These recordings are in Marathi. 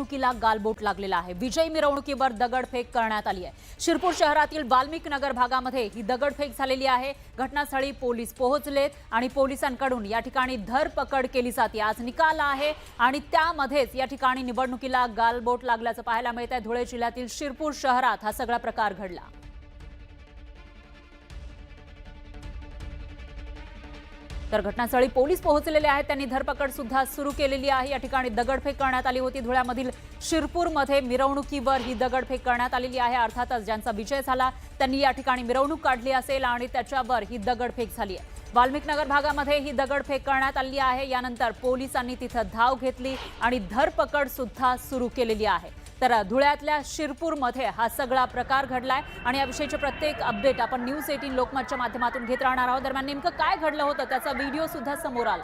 निवडणुकीला गालबोट लागलेला आहे। विजयी मिरवणुकीवर दगडफेक करण्यात आली आहे। शिरपूर शहरातील वाल्मिक नगर भागामध्ये ही दगडफेक झालेली आहे। घटनास्थळी पोलीस पोहोचलेत आणि पोलिसांकडून या ठिकाणी धरपकड केली जाते। आज निकाल आहे आणि त्यामध्येच या ठिकाणी निवडणुकीला गालबोट लागल्याचं पाहायला मिळत आहे। धुळे जिल्ह्यातील शिरपूर शहरात हा सगळा प्रकार घडला। तर घटनास्थळी पोलीस पोहोचलेले आहेत। त्यांनी धरपकड सुद्धा सुरू केलेली आहे। या ठिकाणी दगडफेक करण्यात आली होती। धुळ्यामधील शिरपूरमध्ये मिरवणुकीवर ही दगडफेक करण्यात आलेली आहे। अर्थातच ज्यांचा विजय झाला त्यांनी या ठिकाणी मिरवणूक काढली असेल आणि त्याच्यावर ही दगडफेक झाली आहे। वाल्मिक नगर भागामध्ये ही दगडफेक करण्यात आली आहे। यानंतर पोलिसांनी तिथं धाव घेतली आणि धरपकड सुद्धा सुरू केलेली आहे। तर धुळ्यातल्या शिरपूरमध्ये हा सगळा प्रकार घडलाय आणि याविषयीचे प्रत्येक अपडेट आपण न्यूज 18 लोकमतच्या माध्यमातून घेत राहणार आहोत। दरम्यान नेमकं काय घडलं होतं त्याचा व्हिडिओ सुद्धा समोर आला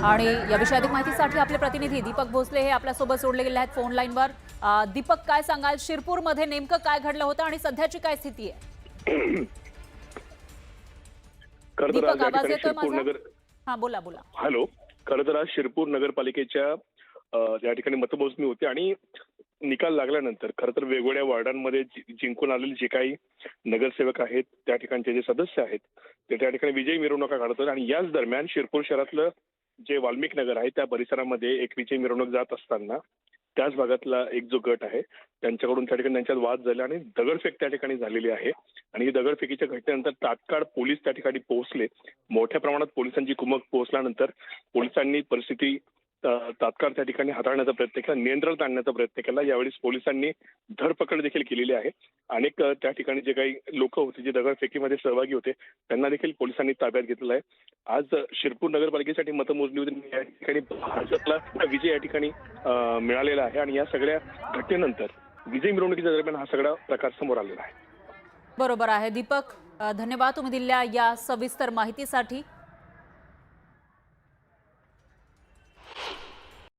आणि याविषयी अधिक माहितीसाठी आपले प्रतिनिधी दीपक भोसले हे आपल्यासोबत जोडले गेले आहेत फोन लाईनवर। दीपक, काय सांगाल, शिरपूरमध्ये नेमकं काय घडलं होतं आणि सध्याची काय स्थिती आहे? दीपक, आवाज येतोय माझा? हां, बोला बोला। हॅलो, खरं तर आज शिरपूर नगरपालिकेच्या या ठिकाणी मतमोजणी होती आणि निकाल लागल्यानंतर खरं तर वेगवेगळ्या वॉर्डांमध्ये जिंकून आलेले जे काही नगरसेवक आहेत, त्या ठिकाणचे जे सदस्य आहेत, ते त्या ठिकाणी विजयी मिरवणुका काढत होते आणि याच दरम्यान शिरपूर शहरातलं जे वाल्मिक नगर आहे त्या परिसरामध्ये एक विजयी मिरवणूक जात असताना त्याच भागातला एक जो गट आहे त्यांच्याकडून त्या ठिकाणी त्यांच्यात वाद झाले आणि दगडफेक त्या ठिकाणी झालेली आहे। आणि ही दगडफेकीच्या घटनेनंतर तात्काळ पोलीस त्या ठिकाणी पोहोचले। मोठ्या प्रमाणात पोलिसांची कुमक पोहोचल्यानंतर पोलिसांनी परिस्थिती तात्काळ त्या ठिकाणी हाताळण्याचा प्रयत्न केला, नियंत्रणात आणण्याचा प्रयत्न केला। यावेळी पोलिसांनी धरपकड देखील केलेली आहे। अनेक त्या ठिकाणी जे काही लोक होते जे दगडफेकीमध्ये सहभागी होते त्यांना देखील पोलिसांनी ताब्यात घेतलेलं आहे। आज शिरपूर नगरपालिकेसाठी मतमोजणी होती, या ठिकाणी भाजपला विजय या ठिकाणी मिळालेला आहे आणि या सगळ्या घटनेनंतर विजय मिरवणुकीच्या दरम्यान हा सगळा प्रकार समोर आलेला आहे। बरोबर आहे दीपक, धन्यवाद तुम्ही दिलेल्या या सविस्तर माहितीसाठी।